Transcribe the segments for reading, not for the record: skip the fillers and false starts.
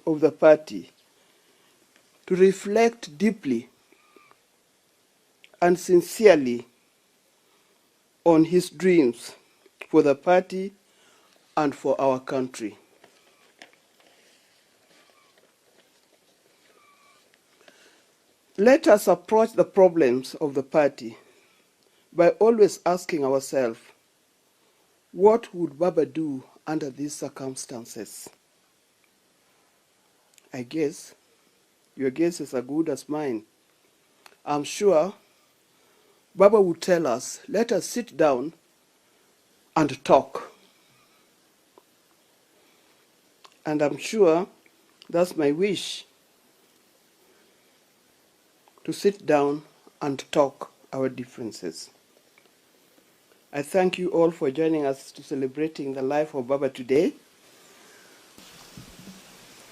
of the party to reflect deeply and sincerely on his dreams for the party and for our country. Let us approach the problems of the party by always asking ourselves, what would Baba do under these circumstances? I guess your guess is as good as mine. I'm sure Baba would tell us, let us sit down and talk. And I'm sure that's my wish, to sit down and talk our differences. I thank you all for joining us to celebrating the life of Baba today.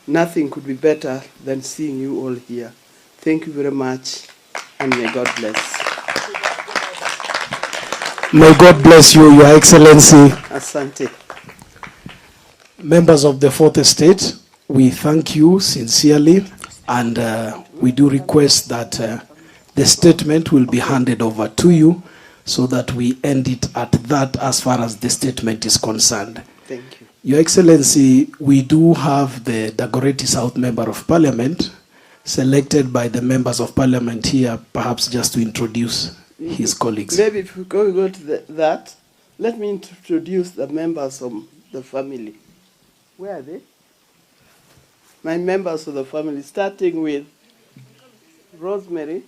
Nothing could be better than seeing you all here. Thank you very much, and may God bless. May God bless you, Your Excellency. Asante. Members of the Fourth Estate, we thank you sincerely, and we do request that the statement will be handed over to you so that we end it at that as far as the statement is concerned. Thank you. Your Excellency, we do have the Dagoretti South Member of Parliament selected by the members of Parliament here, perhaps just to introduce his colleagues. Maybe if we go to that, let me introduce the members of the family. Where are they? My members of the family, starting with Rosemary.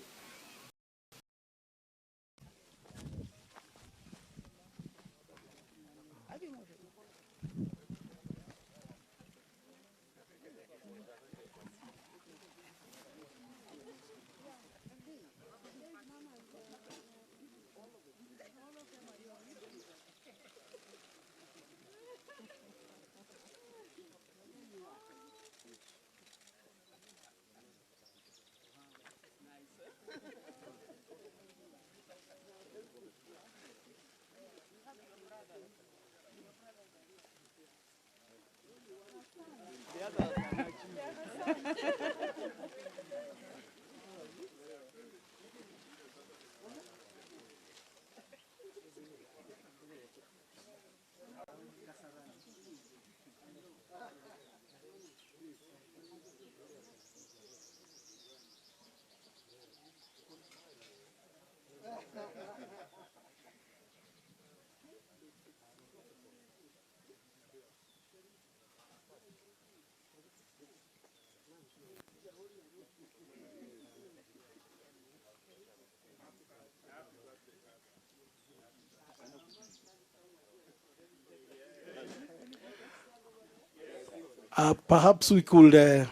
Perhaps we could,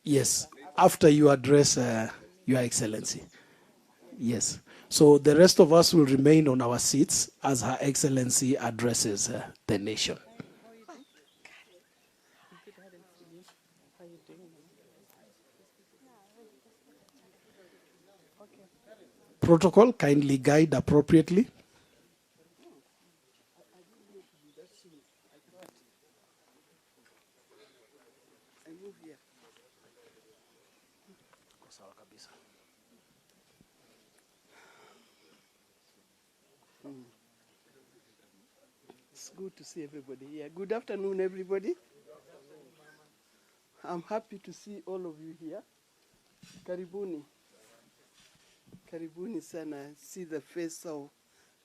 yes, after you address Your Excellency. Yes. So the rest of us will remain on our seats as Her Excellency addresses the nation. Protocol, kindly guide appropriately. It's good to see everybody here. Good afternoon, everybody. I'm happy to see all of you here. Karibuni. Karibuni sana. I see the face of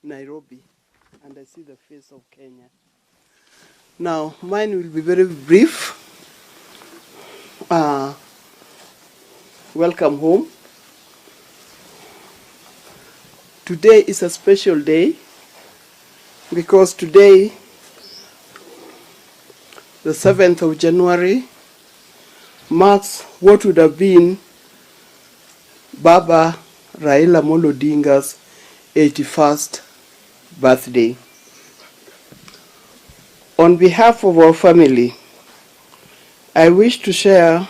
Nairobi and I see the face of Kenya. Now, mine will be very brief. Welcome home. Today is a special day because today, the 7th of January, marks what would have been Baba Raila Odinga's 81st birthday. On behalf of our family, I wish to share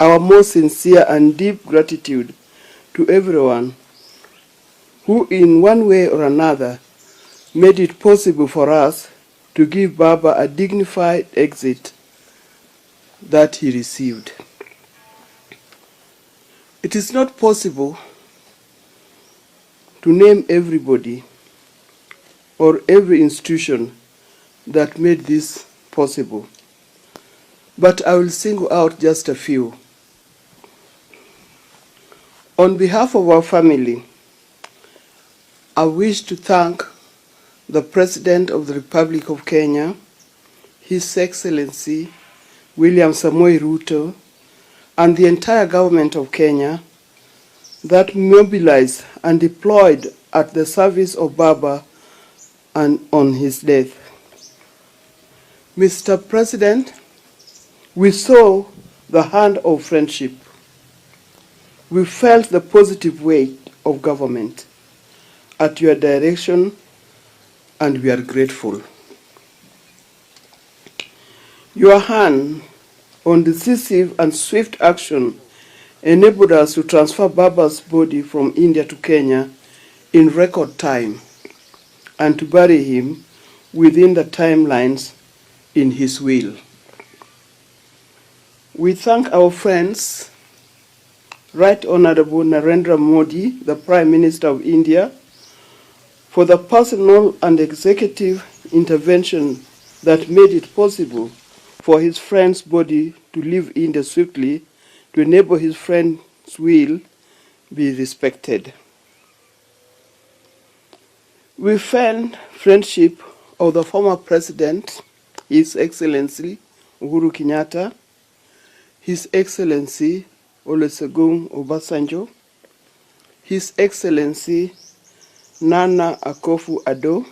our most sincere and deep gratitude to everyone who in one way or another made it possible for us to give Baba a dignified exit that he received. It is not possible to name everybody or every institution that made this possible, but I will single out just a few. On behalf of our family, I wish to thank the President of the Republic of Kenya, His Excellency William Samoei Ruto, and the entire government of Kenya that mobilized and deployed at the service of Baba and on his death. Mr. President, we saw the hand of friendship. We felt the positive weight of government at your direction, and we are grateful. Your hand on decisive and swift action enabled us to transfer Baba's body from India to Kenya in record time and to bury him within the timelines in his will. We thank our friends, Right Honorable Narendra Modi, the Prime Minister of India, for the personal and executive intervention that made it possible for his friend's body to leave India swiftly to enable his friend's will be respected. We felt friendship of the former President, His Excellency Uhuru Kenyatta, His Excellency Olusegun Obasanjo, His Excellency Nana Akufo-Addo,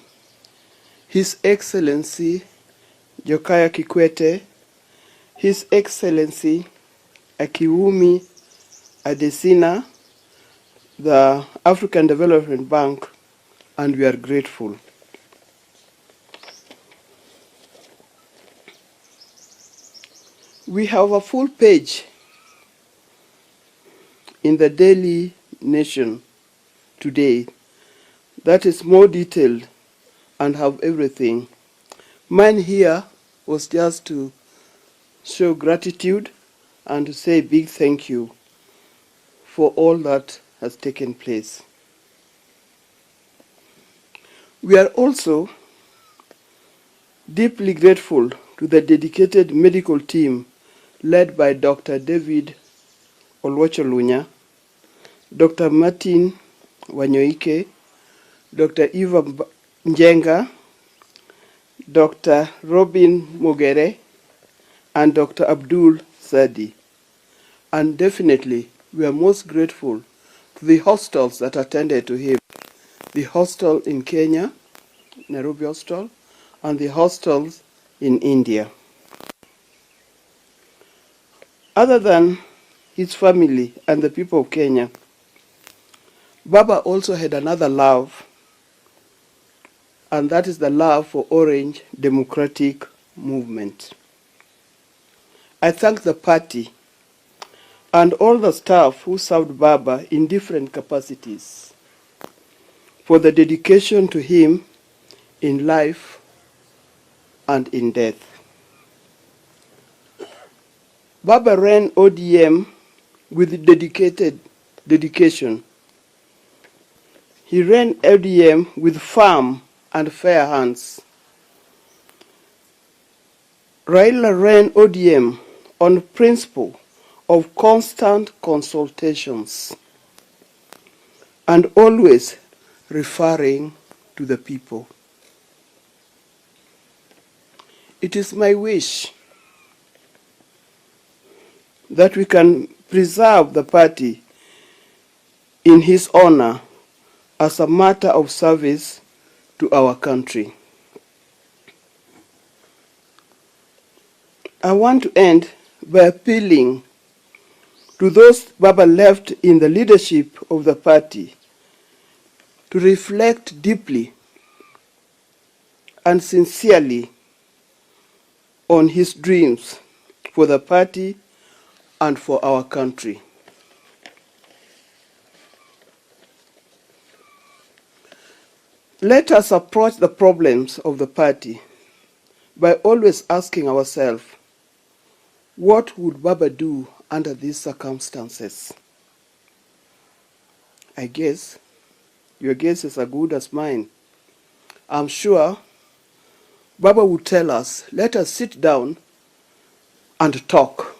His Excellency Jakaya Kikwete, His Excellency Akiwumi Adesina, the African Development Bank, and we are grateful. We have a full page in the Daily Nation today that is more detailed and have everything. Mine here was just to show gratitude and to say big thank you for all that has taken place. We are also deeply grateful to the dedicated medical team led by Dr. David Olwacholunya, Dr. Martin Wanyoike, Dr. Eva Njenga, Dr. Robin Mogere, and Dr. Abdul Sadi. And definitely, we are most grateful to the hostels that attended to him. The hostel in Kenya, Nairobi Hostel, and the hostels in India. Other than his family and the people of Kenya, Baba also had another love, and that is the love for Orange Democratic Movement. I thank the party and all the staff who served Baba in different capacities for the dedication to him in life and in death. Baba ran ODM with dedication. He ran ODM with firm and fair hands. RAILA ran ODM on principle of constant consultations and always referring to the people. It is my wish that we can preserve the party in his honor as a matter of service to our country. I want to end by appealing to those Baba left in the leadership of the party to reflect deeply and sincerely on his dreams for the party and for our country. Let us approach the problems of the party by always asking ourselves, What would Baba do under these circumstances? I guess your guess is as good as mine. I'm sure Baba would tell us, let us sit down and talk.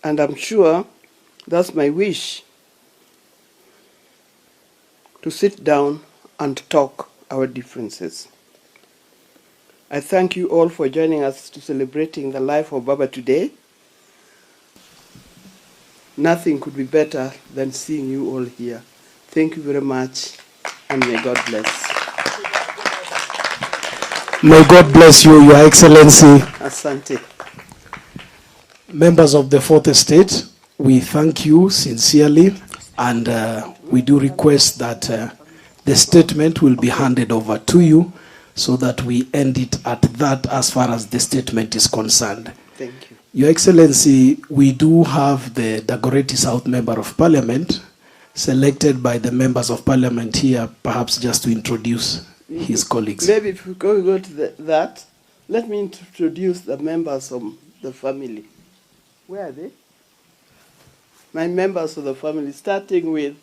And I'm sure that's my wish, to sit down and talk our differences. I thank you all for joining us to celebrating the life of Baba today. Nothing could be better than seeing you all here. Thank you very much, and may God bless. May God bless you, Your Excellency. Asante. Members of the Fourth Estate, we thank you sincerely, and we do request that the statement will be handed over to you so that we end it at that as far as the statement is concerned. Thank you. Your Excellency, we do have the Dagoretti South Member of Parliament selected by the members of Parliament here, perhaps just to introduce his colleagues. Maybe if we go to that, let me introduce the members of the family. Where are they? My members of the family, starting with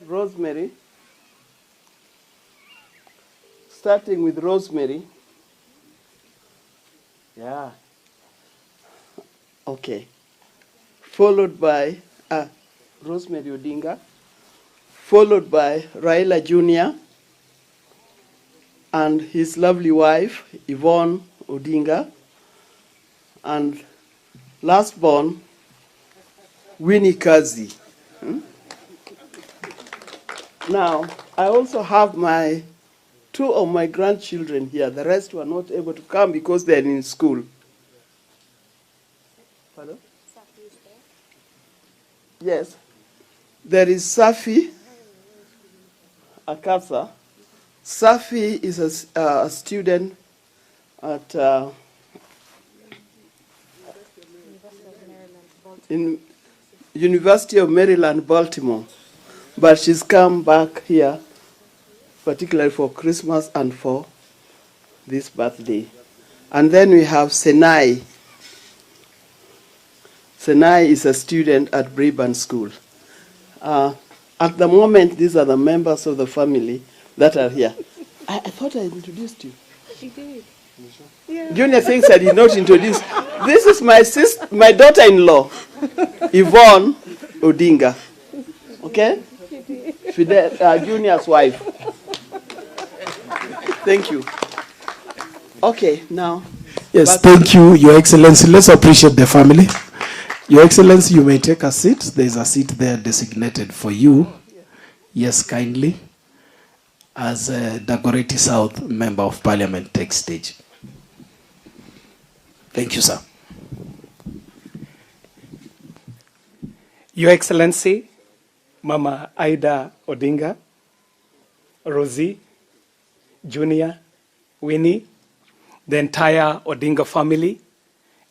Rosemary. Yeah. Okay. Followed by Rosemary Odinga. Followed by Raila Jr. and his lovely wife, Yvonne Odinga. And last born, Winnie Kazi. Now, I also have two of my grandchildren here. The rest were not able to come because they're in school. Pardon? Yes. There is Safi Akasa. Safi is a student at in University of Maryland, Baltimore. But she's come back here, particularly for Christmas and for this birthday. And then we have Senai. Senai is a student at Braeburn School. At the moment, these are the members of the family that are here. I thought I introduced you. She did. Yeah. Junior thinks I did not introduce. This is my daughter-in-law, Yvonne Odinga. Okay? Fidel, Junior's wife. Thank you. Okay, now. Yes, thank you, Your Excellency. Let's appreciate the family. Your Excellency, you may take a seat. There is a seat there designated for you. Yes, kindly. As Dagoretti South Member of Parliament takes stage. Thank you, sir. Your Excellency, Mama Ida Odinga, Rosie, Junior, Winnie, the entire Odinga family,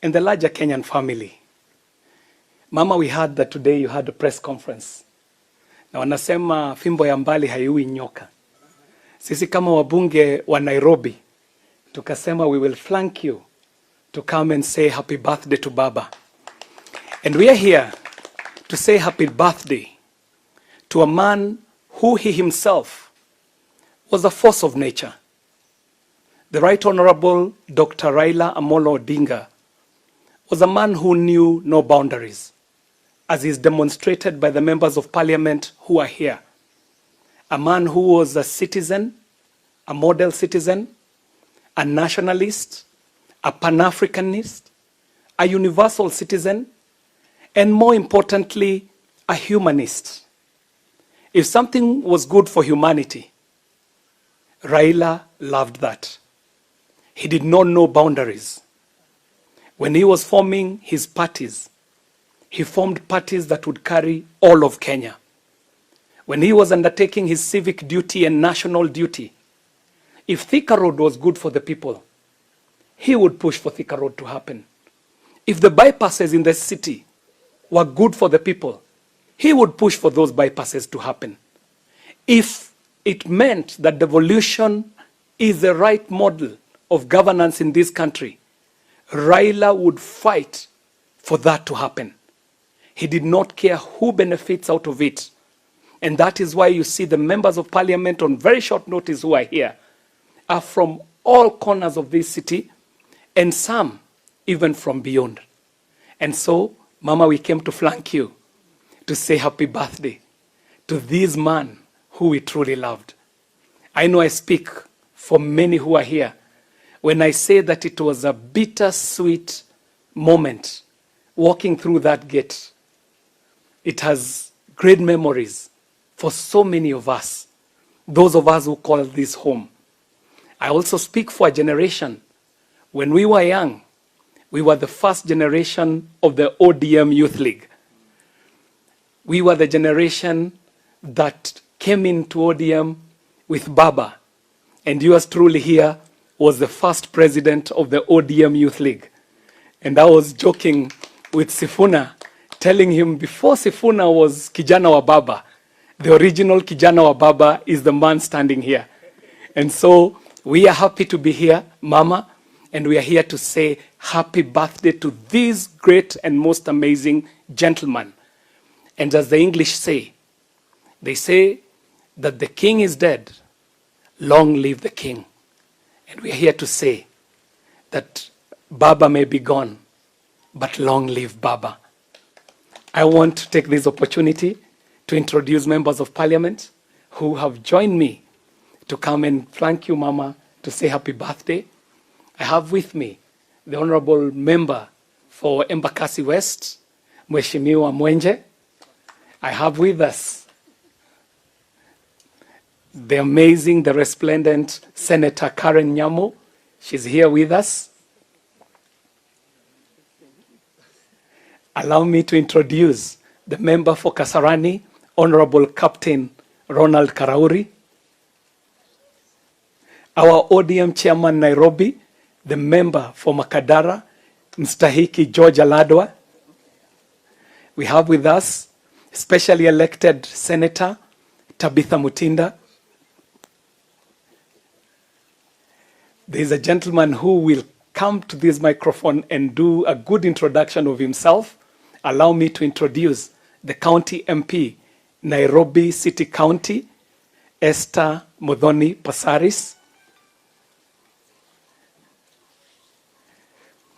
and the larger Kenyan family. Mama, we heard that today you had a press conference. Na wanasema fimbo ya mbali haiui nyoka. Sisi kama wabunge wa Nairobi, tukasema we will flank you to come and say happy birthday to Baba. And we are here to say happy birthday to a man who he himself was a force of nature. The Right Honorable Dr. Raila Amolo Odinga was a man who knew no boundaries, as is demonstrated by the members of parliament who are here. A man who was a citizen, a model citizen, a nationalist, a Pan-Africanist, a universal citizen, and more importantly, a humanist. If something was good for humanity, Raila loved that. He did not know boundaries. When he was forming his parties, he formed parties that would carry all of Kenya. When he was undertaking his civic duty and national duty, if Thika Road was good for the people, he would push for Thika Road to happen. If the bypasses in the city were good for the people, he would push for those bypasses to happen. If it meant that devolution is the right model of governance in this country, Raila would fight for that to happen. He did not care who benefits out of it. And that is why you see the members of parliament on very short notice who are here are from all corners of this city, and some even from beyond. And so, Mama, we came to flank you to say happy birthday to this man who we truly loved. I know I speak for many who are here when I say that it was a bittersweet moment walking through that gate. It has great memories for so many of us, those of us who call this home. I also speak for a generation. When we were young, we were the first generation of the ODM Youth League. We were the generation that came into ODM with Baba. And yours truly here was the first president of the ODM Youth League. And I was joking with Sifuna, telling him before Sifuna was Kijana wa Baba, the original Kijana wa Baba is the man standing here. And so we are happy to be here, Mama, and we are here to say happy birthday to this great and most amazing gentleman. And as the English say, they say that the king is dead, long live the king. And we are here to say that Baba may be gone, but long live Baba. I want to take this opportunity to introduce members of parliament who have joined me to come and flank you, Mama, to say happy birthday. I have with me the Honorable Member for Embakasi West, Mheshimiwa Mwenje. I have with us the amazing, the resplendent Senator Karen Nyamo. She's here with us. Allow me to introduce the member for Kasarani, Honorable Captain Ronald Karauri. Our ODM Chairman Nairobi, the member for Makadara, Mstahiki George Aladwa. We have with us specially elected Senator Tabitha Mutinda. There is a gentleman who will come to this microphone and do a good introduction of himself. Allow me to introduce the County MP, Nairobi City County, Esther Modhoni Pasaris.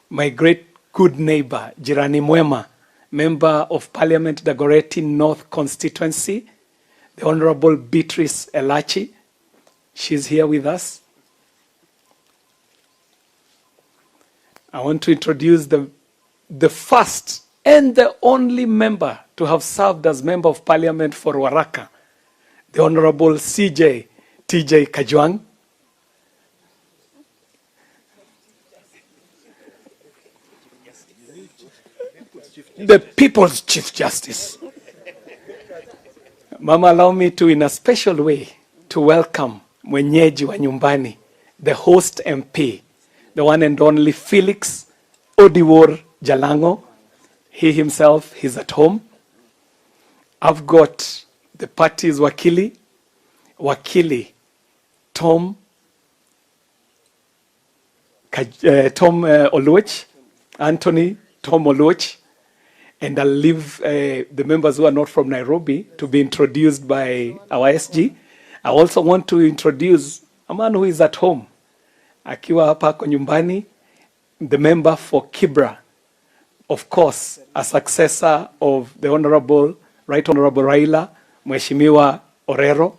My great good neighbor, Jirani Mwema, Member of Parliament, Dagoretti North Constituency, the Honorable Beatrice Elachi. She's here with us. I want to introduce the first and the only member to have served as Member of Parliament for Waraka, the Honorable CJ TJ Kajwang. The People's Chief Justice. Mama, allow me to, in a special way, to welcome mwenyeji wa nyumbani, the host MP, the one and only Felix Odiwor Jalango. He himself, he's at home. I've got the party's wakili Tom Oluoch, Anthony Tom Oluoch. And I'll leave the members who are not from Nairobi to be introduced by our SG. I also want to introduce a man who is at home. Akiwa hapa kwa nyumbani, the member for Kibra. Of course, a successor of the Right Honorable Raila, Mheshimiwa Orero.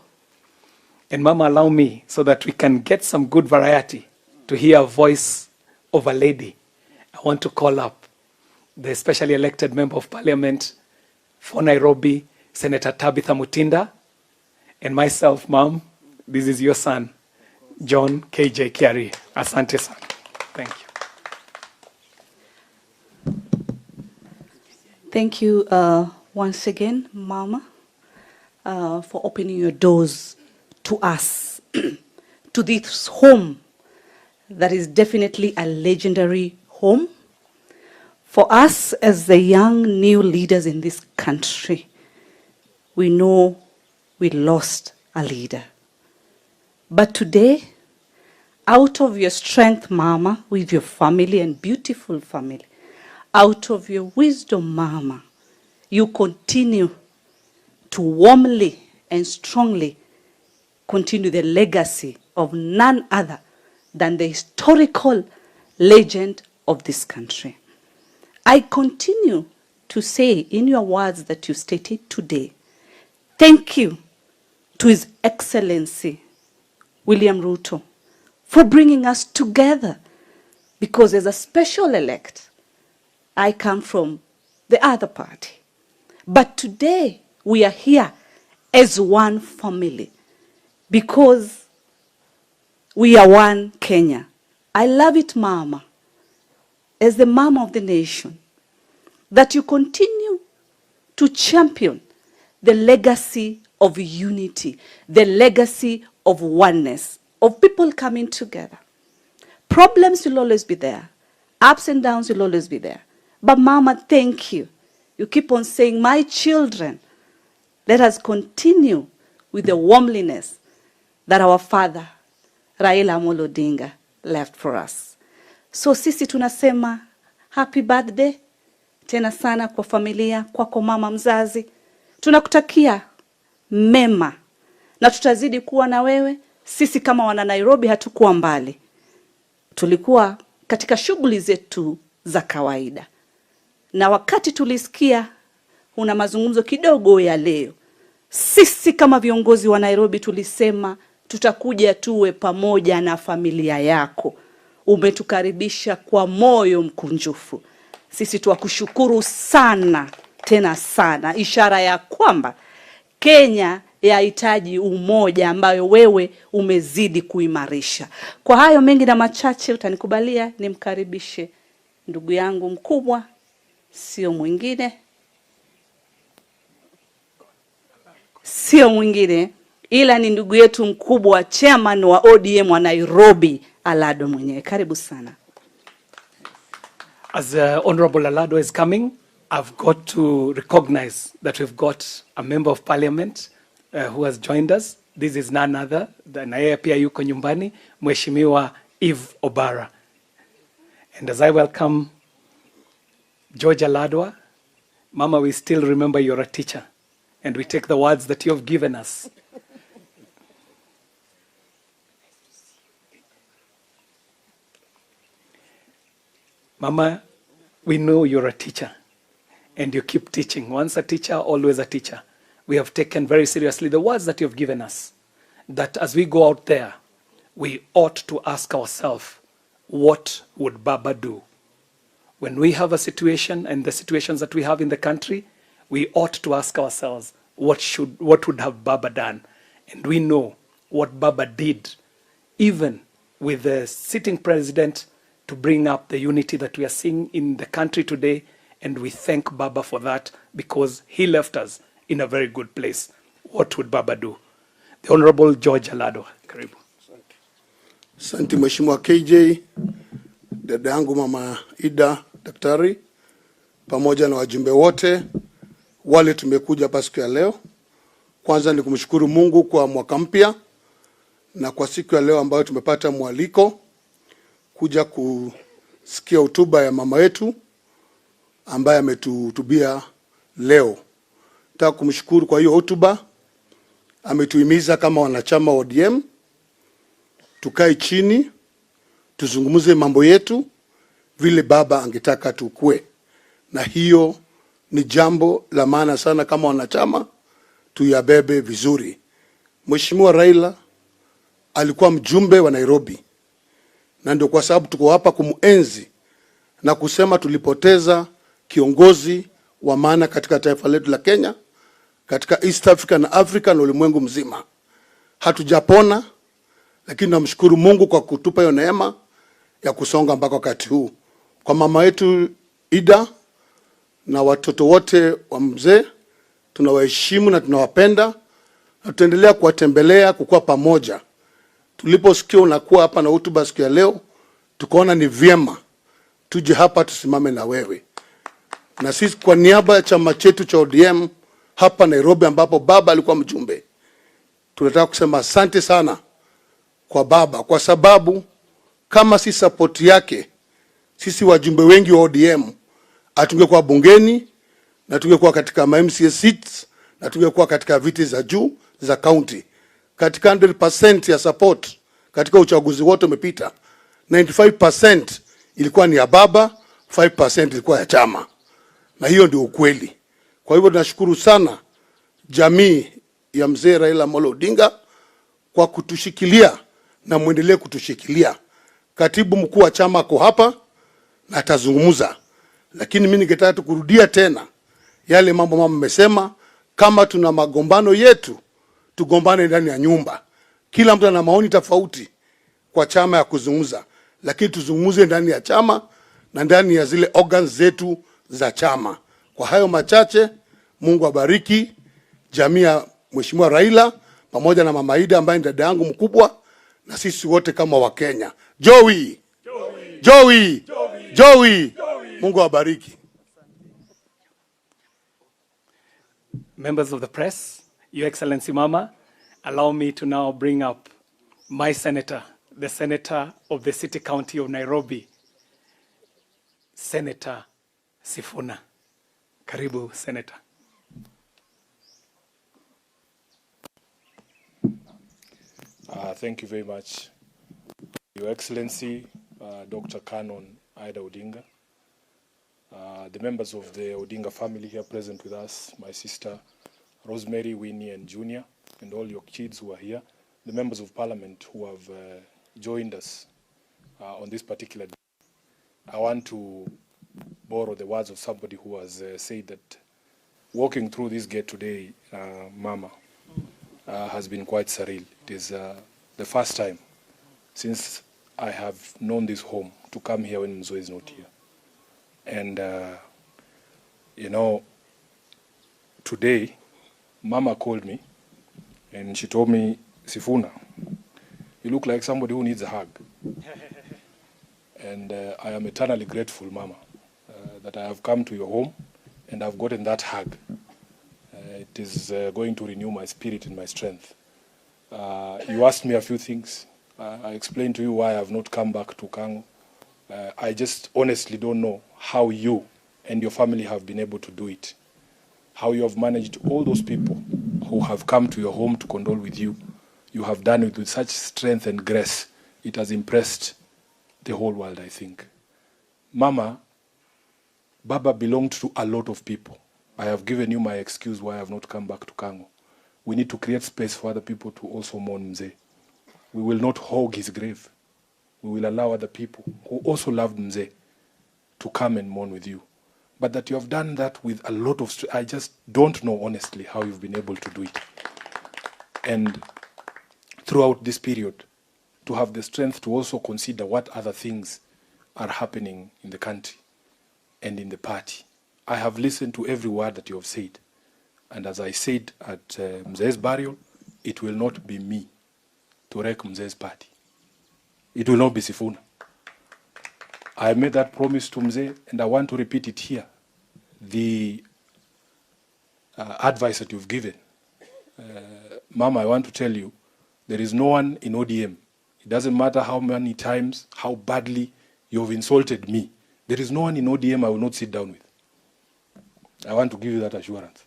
And Mama, allow me so that we can get some good variety to hear a voice of a lady. I want to call up the specially elected Member of Parliament for Nairobi, Senator Tabitha Mutinda, and myself, Mom, this is your son, John KJ Kiari. Asante sana. Thank you. Thank you once again, Mama, for opening your doors to us, to this home that is definitely a legendary home. For us as the young new leaders in this country, we know we lost a leader. But today, out of your strength, Mama, with your family and beautiful family, out of your wisdom, Mama, you continue to warmly and strongly continue the legacy of none other than the historical legend of this country. I continue to say in your words that you stated today, thank you to His Excellency William Ruto for bringing us together, because as a special elect, I come from the other party. But today we are here as one family because we are one Kenya. I love it, Mama, as the mama of the nation, that you continue to champion the legacy of unity, the legacy of oneness, of people coming together. Problems will always be there. Ups and downs will always be there. But Mama, thank you. You keep on saying, my children, let us continue with the warmliness that our father, RAILA ODINga, left for us. So sisi tunasema, happy birthday, tena sana kwa familia, kwako mama mzazi. Tunakutakia mema, na tutazidi kuwa na wewe. Sisi kama wana Nairobi hatukuwa mbali. Tulikuwa katika shughuli zetu za kawaida. Na wakati tulisikia una mazungumzo kidogo ya leo, sisi kama viongozi wa Nairobi tulisema tutakuja tuwe pamoja na familia yako. Umetukaribisha kwa moyo mkunjufu. Sisi tuwakushukuru sana, tena sana. Ishara ya kwamba Kenya yahitaji umoja ambayo wewe umezidi kuimarisha. Kwa hayo mengi na machache, utanikubalia nimkaribishe ndugu yangu mkubwa, sio mwingine ila ni ndugu yetu mkubwa, chairman wa ODM wa Nairobi, Alado mwenyewe. Karibu sana. As Honorable Alado is coming, I've got to recognize that we've got a member of parliament who has joined us. This is none other than yeye pia yuko nyumbani, Mheshimiwa Eve Obara. And as I welcome George Aladwa, Mama, we still remember you're a teacher, and we take the words that you have given us. Mama, we know you're a teacher, and you keep teaching. Once a teacher, always a teacher. We have taken very seriously the words that you have given us, that as we go out there, we ought to ask ourselves, what would Baba do? When we have a situation and the situations that we have in the country, we ought to ask ourselves, what would have Baba done? And we know what Baba did, even with the sitting president, to bring up the unity that we are seeing in the country today. And we thank Baba for that, because he left us in a very good place. What would Baba do? The Honorable George Alado. Karibu. Asante Mheshimiwa KJ, dada yangu Mama Ida, daktari, pamoja na wajumbe wote wale tumekuja hapa siku ya leo. Kwanza ni kumshukuru Mungu kwa mwaka mpya na kwa siku ya leo ambayo tumepata mwaliko kuja kusikia hotuba ya mama yetu ambaye ametuhutubia leo. Nataka kumshukuru kwa hiyo hotuba. Ametuhimiza kama wanachama wa ODM tukae chini, tuzungumze mambo yetu vile baba angetaka tukue. Na hiyo ni jambo la maana sana kama wanachama tuyabebe vizuri. Mheshimiwa Raila alikuwa mjumbe wa Nairobi, na ndio kwa sababu tuko hapa kumuenzi na kusema tulipoteza kiongozi wa maana katika taifa letu la Kenya, katika East Africa na Africa na ulimwengu mzima. Hatujapona, lakini namshukuru Mungu kwa kutupa hiyo neema ya kusonga mpaka wakati huu. Kwa mama yetu Ida na watoto wote wa mzee, tunawaheshimu na tunawapenda, na tutaendelea kuwatembelea, kukua pamoja. Tuliposikia unakuwa hapa na hotuba siku ya leo, tukaona ni vyema tuje hapa tusimame na wewe. Na sisi kwa niaba ya chama chetu cha ODM hapa Nairobi ambapo baba alikuwa mjumbe, tunataka kusema asante sana kwa baba, kwa sababu kama si support yake, sisi wajumbe wengi wa ODM atungekuwa bungeni na tungekuwa katika MCA seats na tungekuwa katika viti za juu za county. Katika 100% ya support katika uchaguzi wote umepita, 95% ilikuwa ni ya baba, 5% ilikuwa ya chama. Na hiyo ndio ukweli. Kwa hivyo tunashukuru sana jamii ya mzee Raila Odinga kwa kutushikilia na muendelee kutushikilia. Katibu mkuu wa chama ako hapa na atazungumza. Lakini mimi ningetaka kurudia tena yale mambo mama amesema, kama tuna magombano yetu tugombane ndani ya nyumba. Kila mtu ana maoni tofauti kwa chama ya kuzungumza, lakini tuzungumze ndani ya chama na ndani ya zile organs zetu za chama. Kwa hayo machache, Mungu abariki jamii ya Mheshimiwa Raila pamoja na Mama Ida ambaye ni dada yangu mkubwa na sisi wote kama Wakenya. Joey. Joey. Joey. Mungu abariki. Members of the press, Your Excellency Mama, allow me to now bring up my senator, the senator of the city county of Nairobi, Senator Sifuna. Karibu, Senator. Thank you very much, Your Excellency, Dr. Canon Aida Odinga, the members of the Odinga family here present with us, my sister Rosemary, Winnie and Junior, and all your kids who are here, the members of parliament who have joined us on this particular day. I want to borrow the words of somebody who has said that walking through this gate today, Mama, has been quite surreal. It is the first time since I have known this home to come here when Mzo is not here. And, you know, today, Mama called me and she told me, Sifuna, you look like somebody who needs a hug. And I am eternally grateful, Mama, that I have come to your home and I've gotten that hug. It is going to renew my spirit and my strength. You asked me a few things. I explained to you why I have not come back to Kango. I just honestly don't know how you and your family have been able to do it. How you have managed all those people who have come to your home to condole with you. You have done it with such strength and grace. It has impressed the whole world, I think. Mama, Baba belonged to a lot of people. I have given you my excuse why I have not come back to Kango. We need to create space for other people to also mourn Mzee. We will not hog his grave. We will allow other people who also loved Mzee to come and mourn with you. But that you have done that with a lot of strength, I just don't know honestly how you've been able to do it. And throughout this period, to have the strength to also consider what other things are happening in the country and in the party. I have listened to every word that you have said. And as I said at Mzee's burial, it will not be me to wreck Mzee's party. It will not be Sifuna. I made that promise to Mzee, and I want to repeat it here. The advice that you've given, Mama, I want to tell you, there is no one in ODM. It doesn't matter how many times, how badly you've insulted me. There is no one in ODM I will not sit down with. I want to give you that assurance.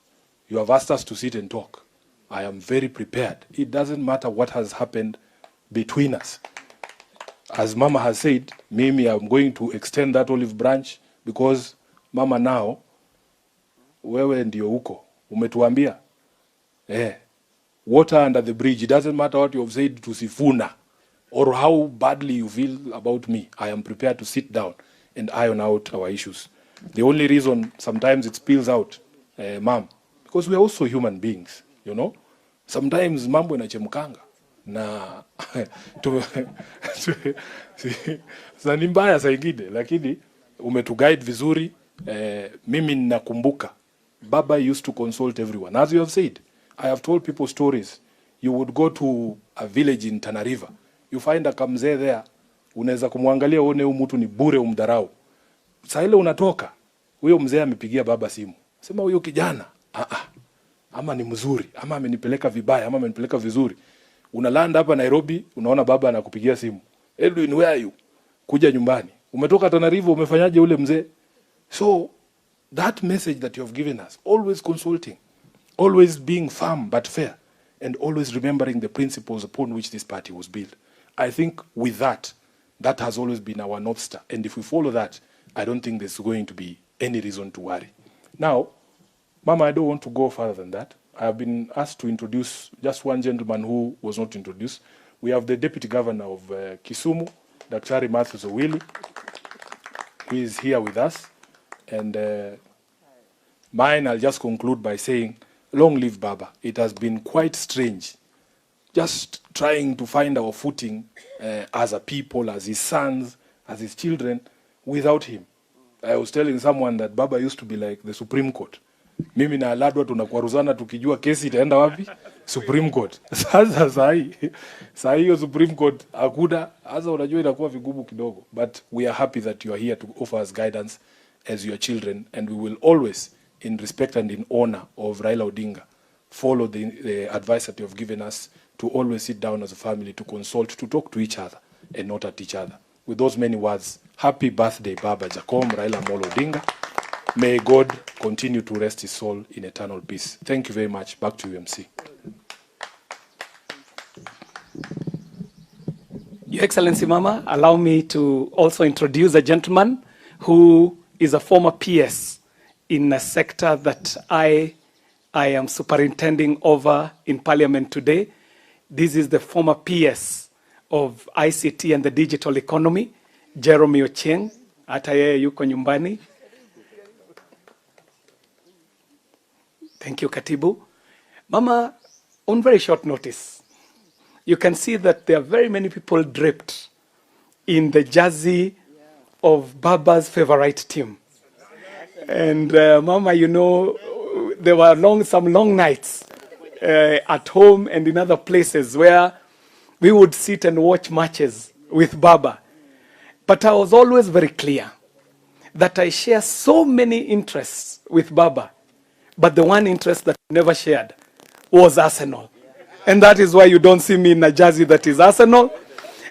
You have asked us to sit and talk. I am very prepared. It doesn't matter what has happened between us. As Mama has said, Mimi, I'm going to extend that olive branch because Mama now, wewe ndio huko. Umetuambia. Water under the bridge. It doesn't matter what you have said to Sifuna or how badly you feel about me. I am prepared to sit down and iron out our issues. The only reason sometimes it spills out, Mom, because we are also human beings, you know. Sometimes mambo inachemkanga na ni mbaya saa ingine, lakini umetuguide vizuri. Mimi ninakumbuka Baba used to consult everyone. As you have said, I have told people stories. You would go to a village in Tana River. You find a kamzee there. Unaweza kumwangalia uone huyu mtu ni bure umdharau. Saa ile unatoka, huyo mzee amepigia Baba simu. Sema huyo kijana, ama ni mzuri, ama amenipeleka vibaya, ama amenipeleka vizuri. Unalanda hapa Nairobi, unaona Baba anakupigia simu. Edwin, where are you? kuja nyumbani. Umetoka Tana River, umefanyaje ule mzee? So that message that you have given us, always consulting, always being firm but fair, and always remembering the principles upon which this party was built. I think with that, that has always been our North Star. And if we follow that, I don't think there's going to be any reason to worry. Now, Mama, I don't want to go further than that. I have been asked to introduce just one gentleman who was not introduced. We have the Deputy Governor of Kisumu, Dr. Matthews Owili, who is here with us. And mine, I'll just conclude by saying, long live Baba. It has been quite strange just trying to find our footing as a people, as his sons, as his children, without him. I was telling someone that Baba used to be like the Supreme Court. Mimi na Aladwa tunakwaruzana tukijua kesi itaenda wapi? Supreme Court. Sasa saa hiyo Supreme Court hakuda, sasa unajua inakuwa vigumu kidogo. But we are happy that you are here to offer us guidance as your children, and we will always, in respect and in honor of Raila Odinga, follow the advice that you have given us to always sit down as a family, to consult, to talk to each other, and not at each other. With those many words, happy birthday, Baba Jacom Raila Molo Odinga. May God continue to rest his soul in eternal peace. Thank you very much. Back to you, MC. Your Excellency, Mama, allow me to also introduce a gentleman who is a former PS in a sector that I am superintending over in Parliament today. This is the former PS of ICT and the digital economy, Jeremy Ochieng. Hata yeye yuko nyumbani. Thank you, Katibu. Mama, on very short notice, you can see that there are very many people draped in the jersey of Baba's favorite team. And Mama, you know, there were some long nights at home and in other places where we would sit and watch matches with Baba. But I was always very clear that I share so many interests with Baba, but the one interest that I never shared was Arsenal. And that is why you don't see me in a jersey that is Arsenal.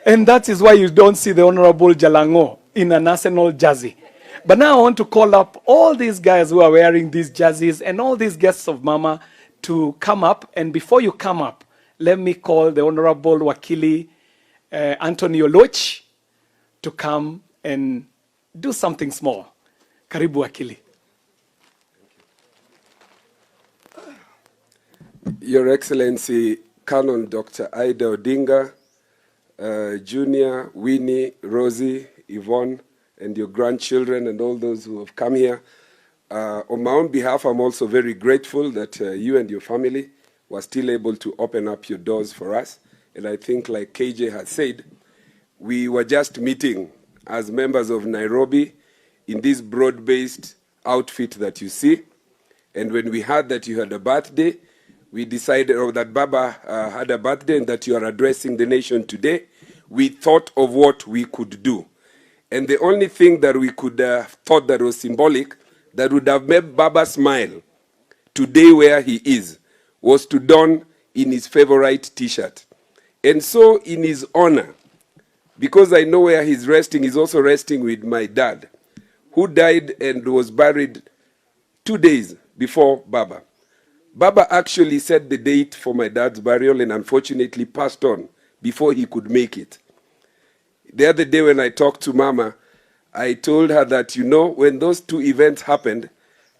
And that is why you don't see the Honorable Jalango in an Arsenal jersey. But now I want to call up all these guys who are wearing these jerseys and all these guests of Mama to come up. And before you come up, let me call the Honorable Wakili Anthony Oloch to come and do something small. Karibu Wakili. Your Excellency, Canon Dr. Ida Odinga, Junior, Winnie, Rosie, Yvonne, and your grandchildren and all those who have come here. On my own behalf, I'm also very grateful that you and your family were still able to open up your doors for us. And I think, like KJ has said, we were just meeting as members of Nairobi in this broad-based outfit that you see. And when we heard that you had a birthday, we decided, or that Baba had a birthday and that you are addressing the nation today, we thought of what we could do. And the only thing that we could thought that was symbolic, that would have made Baba smile today where he is, was to don in his favorite T-shirt. And so in his honor, because I know where he's resting, he's also resting with my dad, who died and was buried 2 days before Baba. Baba actually set the date for my dad's burial and unfortunately passed on before he could make it. The other day when I talked to Mama, I told her that, you know, when those two events happened,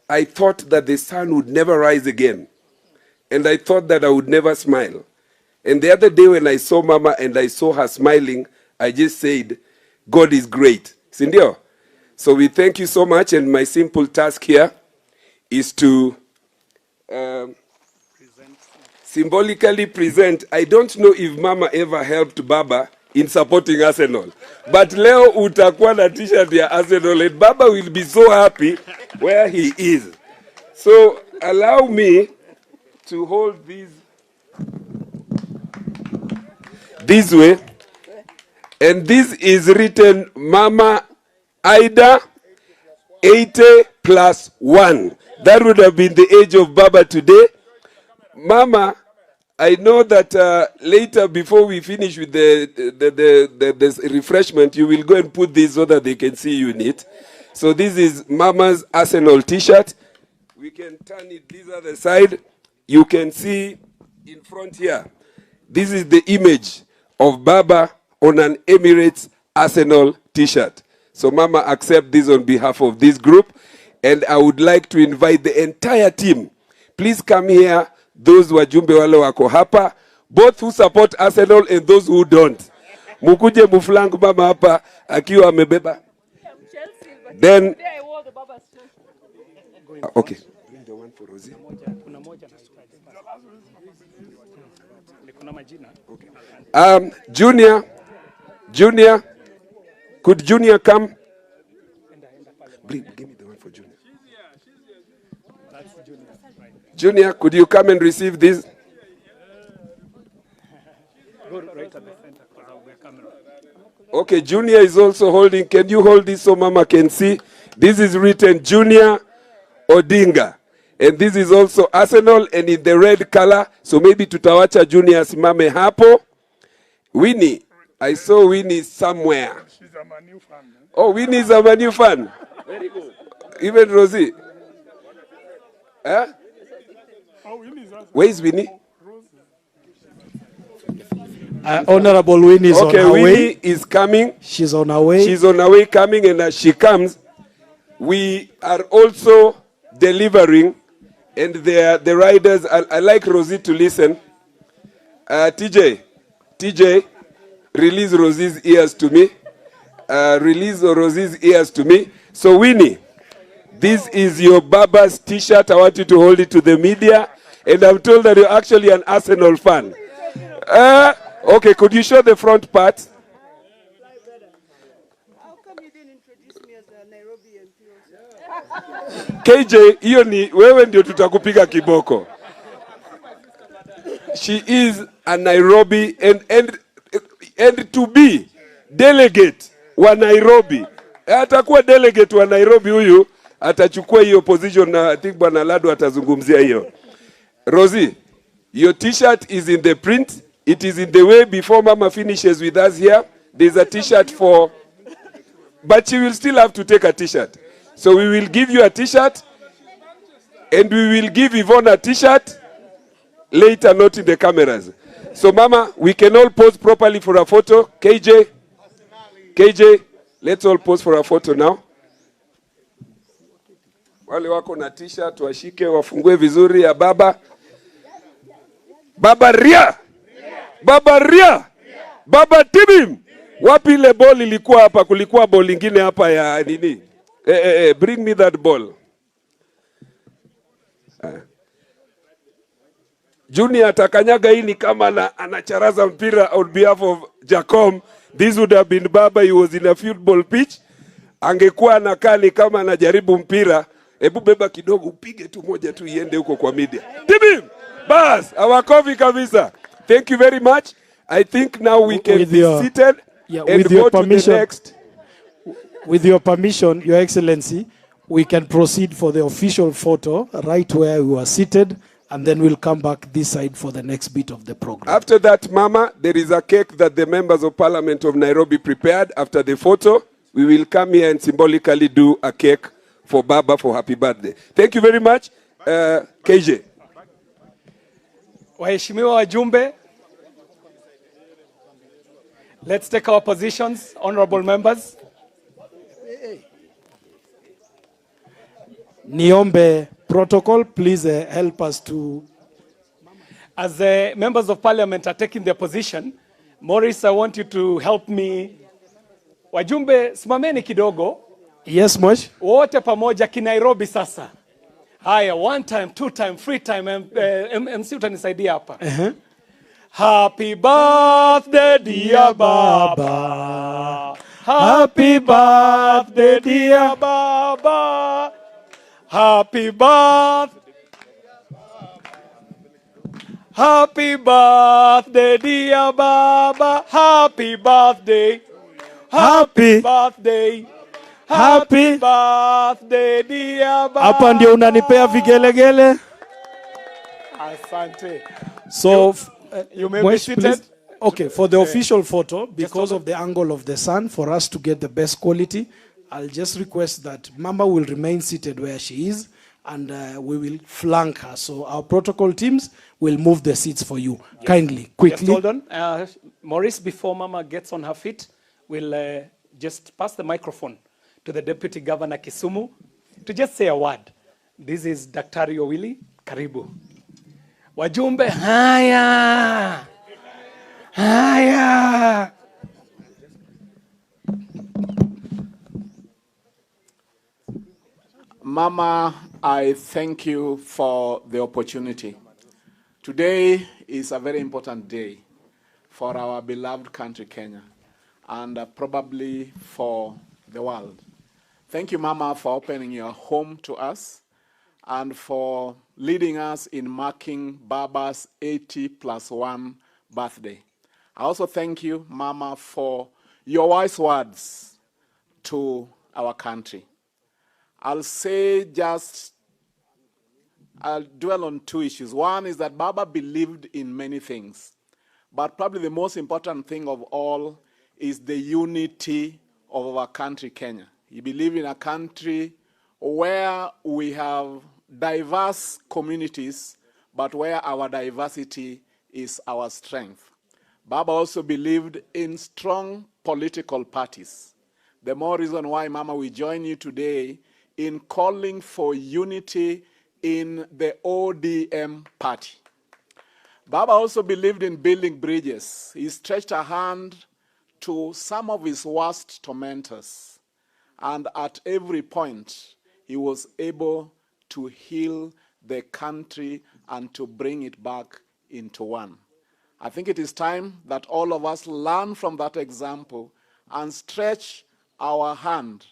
I thought that the sun would never rise again. And I thought that I would never smile. And the other day when I saw Mama and I saw her smiling, I just said, God is great. Sindio? So we thank you so much, and my simple task here is to symbolically present. I don't know if Mama ever helped Baba in supporting Arsenal, but leo utakuwa na t-shirt ya Arsenal and Baba will be so happy where he is. So allow me to hold these this way, and this is written Mama Ida 80+1. That would have been the age of Baba today. Mama, I know that later, before we finish with the refreshment, you will go and put this so that they can see you in it. So this is Mama's Arsenal T-shirt. We can turn it this other side. You can see in front here. This is the image of Baba on an Emirates Arsenal T-shirt. So Mama, accept this on behalf of this group. And I would like to invite the entire team. Please come here. Those wajumbe wale wako hapa, both who support Arsenal and those who don't. Mukuje muflangu mama hapa akiwa amebeba. Then okay. Bring the one for Rosie. Okay. Junior, could Junior come? Give me the one for Junior. Junior, could you come and receive this? Go right at the center because I'll be a camera. Okay, Junior is also holding. Can you hold this so Mama can see? This is written Junior Odinga. And this is also Arsenal and in the red color. So maybe tutawacha Junior simame hapo. Winnie. I saw Winnie somewhere. She's a Manu fan. Oh, Winnie is a Manu fan. Very good. Even Rosie. Huh? Where is Winnie? Honorable Winnie is on her way. Winnie is coming. She's on her way. She's on her way coming, and as she comes, we are also delivering, and the riders, I like Rosie to listen. TJ, release Rosie's ears to me. Release Rosie's ears to me. So Winnie, this is your Baba's T-shirt. I want you to hold it to the media. And I'm told that you're actually an Arsenal fan. Okay, could you show the front part? How come you didn't introduce me as a Nairobi MP? KJ, hiyo ni wewe ndio tutakupiga kiboko. She is a Nairobi and to be delegate wa Nairobi. Atakuwa delegate wa Nairobi huyu, atachukua hiyo position na I think Bwana Lado atazungumzia hiyo. Rosie, your T-shirt is in the print. It is in the way before Mama finishes with us here. There's a T-shirt for... But she will still have to take a T-shirt. So we will give you a T-shirt. And we will give Yvonne a T-shirt. Later, not in the cameras. So Mama, we can all pose properly for a photo. KJ, let's all pose for a photo now. Wale wako na T-shirt, washike, wafungue vizuri ya Baba. Baba Ria! Baba Ria! Baba Tibim! Wapi ile ball ilikuwa hapa? Kulikuwa ball ingine hapa ya nini? Bring me that ball. Junior atakanyaga hii ni kama anacharaza mpira on behalf of Jacom. This would have been Baba. He was in a football pitch. Angekuwa anakaa ni kama anajaribu mpira. Ebu beba kidogo upige tu moja tu iende huko kwa media. Tibim! Bas, awakofi kabisa. Thank you very much. I think now we can be seated and go to the next. With your permission, Your Excellency, we can proceed for the official photo right where we are seated, and then we'll come back this side for the next bit of the program. After that, Mama, there is a cake that the members of Parliament of Nairobi prepared. After the photo, we will come here and symbolically do a cake for Baba for happy birthday. Thank you very much. KJ. Waheshimiwa wajumbe, let's take our positions, honorable members. Niombe protocol, please help us to... As the members of parliament are taking their position, Maurice, I want you to help me. Wajumbe, simameni kidogo. Yes, Mosh. Wote pamoja kinairobi sasa. Haya, 1 time, 2 time, 3 time, MC utanisaidia hapa. Happy birthday, dear Baba. Happy birthday, dear Baba. Happy birthday. Happy birthday, dear Baba. Happy birthday. Happy birthday. Happy birthday, dear Baba. Hapa ndio unanipea vigelegele. Asante. So, You may be Moish, seated. please. Okay, for the official photo, because of the angle of the sun, for us to get the best quality, I'll just request that Mama will remain seated where she is, and we will flank her. So our protocol teams will move the seats for you. Yes. Kindly, quickly. Just hold on. Maurice, before Mama gets on her feet, we'll just pass the microphone to the Deputy Governor Kisumu to just say a word. This is Daktari Owili. Karibu. Wajumbe, haya. Haya. Mama, I thank you for the opportunity. Today is a very important day for our beloved country, Kenya, and probably for the world. Thank you, Mama, for opening your home to us and for leading us in marking Baba's 80+1 birthday. I also thank you, Mama, for your wise words to our country. I'll dwell on two issues. One is that Baba believed in many things, but probably the most important thing of all is the unity of our country, Kenya. He believed in a country where we have diverse communities, but where our diversity is our strength. Baba also believed in strong political parties. The more reason why, Mama, we join you today in calling for unity in the ODM party. Baba also believed in building bridges. He stretched a hand to some of his worst tormentors, and at every point, he was able to heal the country and to bring it back into one. I think it is time that all of us learn from that example and stretch our hand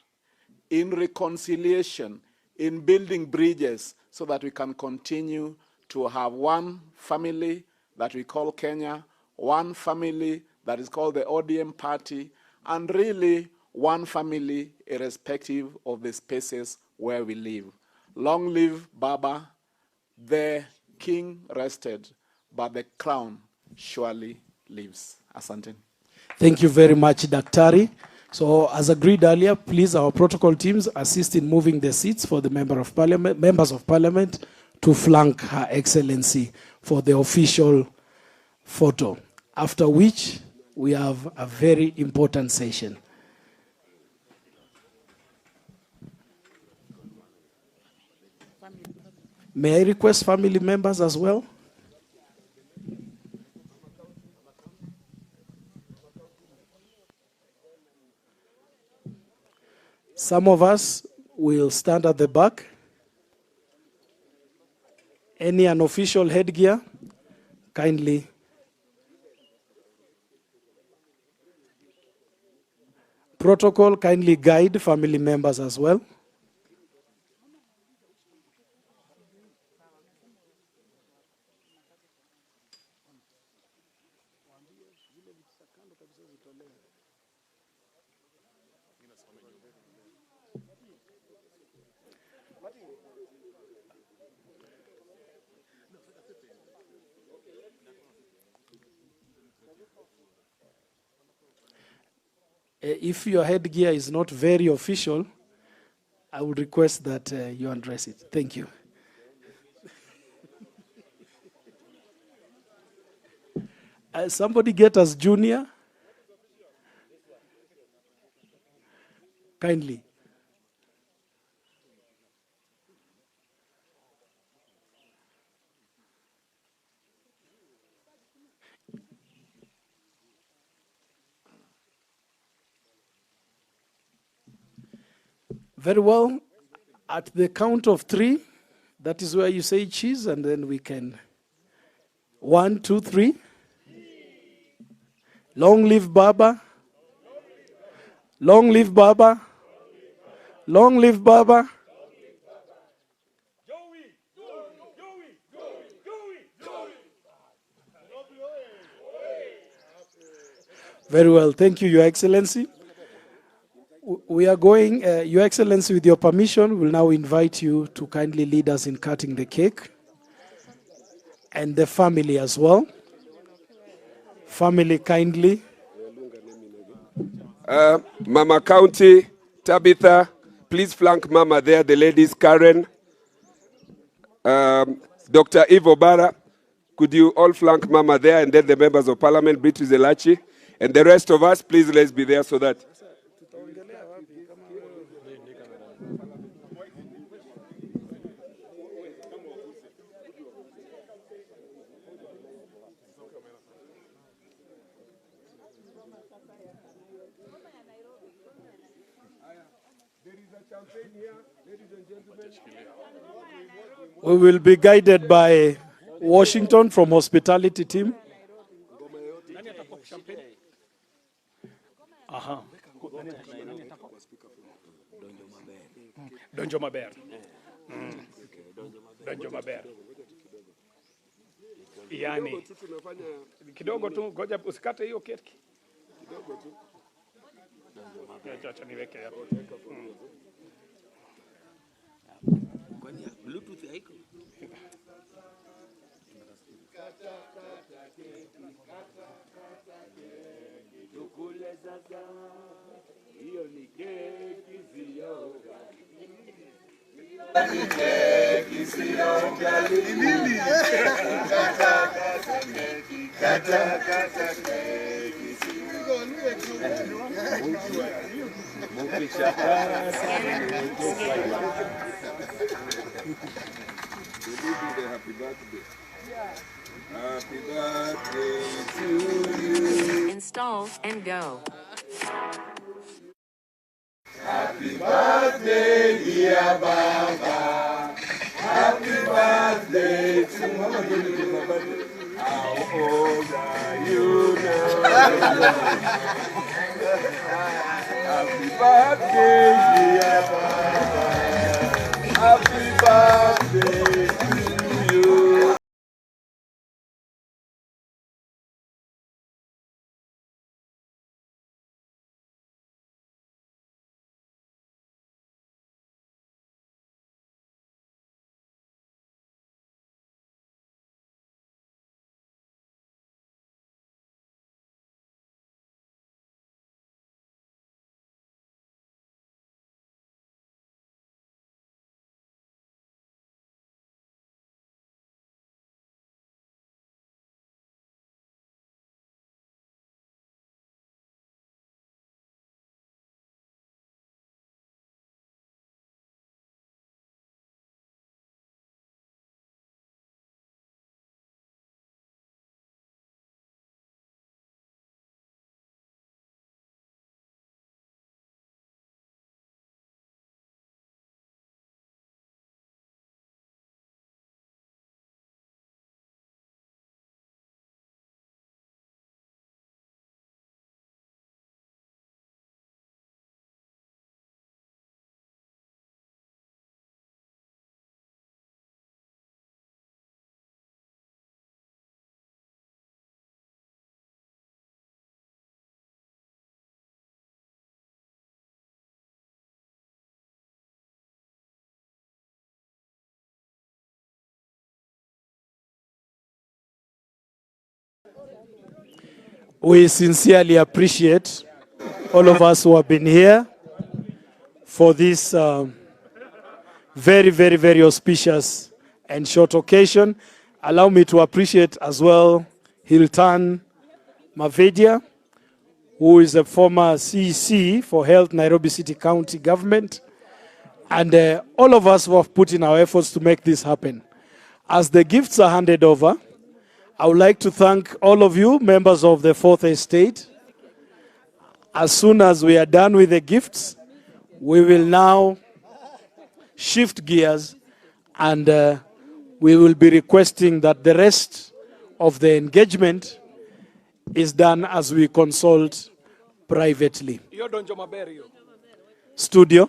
in reconciliation, in building bridges, so that we can continue to have one family that we call Kenya, one family that is called the ODM party, and really one family irrespective of the spaces where we live. Long live Baba. The king rested, but the crown surely lives. Asante. Thank you very much, Daktari. So, as agreed earlier, please, our protocol teams assist in moving the seats for the members of parliament to flank Her Excellency for the official photo, after which we have a very important session. May I request family members as well? Some of us will stand at the back. Any unofficial headgear, kindly. Protocol, kindly guide family members as well. If your headgear is not very official, I would request that you undress it. Thank you. Somebody get us Junior? Kindly. Very well. At the count of 3, that is where you say cheese, and then we can. 1, 2, 3. Long live Baba. Long live Baba. Long live Baba. Very well. Thank you, Your Excellency. We are going, Your Excellency, with your permission, we'll now invite you to kindly lead us in cutting the cake. and the family as well. Family, kindly. Mama County, Tabitha, please flank Mama there, the ladies, Karen. Dr. Ivo Bara, could you all flank Mama there, and then the members of Parliament, Beatrice Elachi, and the rest of us, please let's be there so that... We will be guided by Washington from hospitality team. Donjo maber. Donjo maber. Yani kidogo tu, ngoja usikate hiyo keki. Kidogo tu. Acha niweke hapo. Kwani Bluetooth haiko? Tukule sasa. Hiyo ni keki sio ugali. Ni keki sio ugali. Nini? Kata keki. Kata keki sio ugali. Mukisha happy birthday. Happy birthday to you. Install and go. Happy birthday, dear Baba. Happy birthday to you. How old are you now? Happy birthday, dear Baba. Happy birthday to you. We sincerely appreciate all of us who have been here for this very, very, very auspicious and short occasion. Allow me to appreciate as well Hilton Mavedia, who is a former CEC for Health, Nairobi City County Government, and all of us who have put in our efforts to make this happen. As the gifts are handed over, I would like to thank all of you, members of the Fourth Estate. As soon as we are done with the gifts, we will now shift gears and we will be requesting that the rest of the engagement is done as we consult privately. Studio.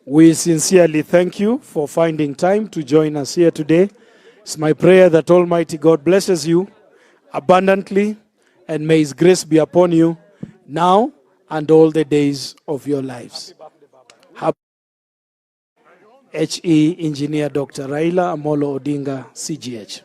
We sincerely thank you for finding time to join us here today. It's my prayer that Almighty God blesses you abundantly and may His grace be upon you now and all the days of your lives. HE Engineer Dr. Raila Amolo Odinga, CGH.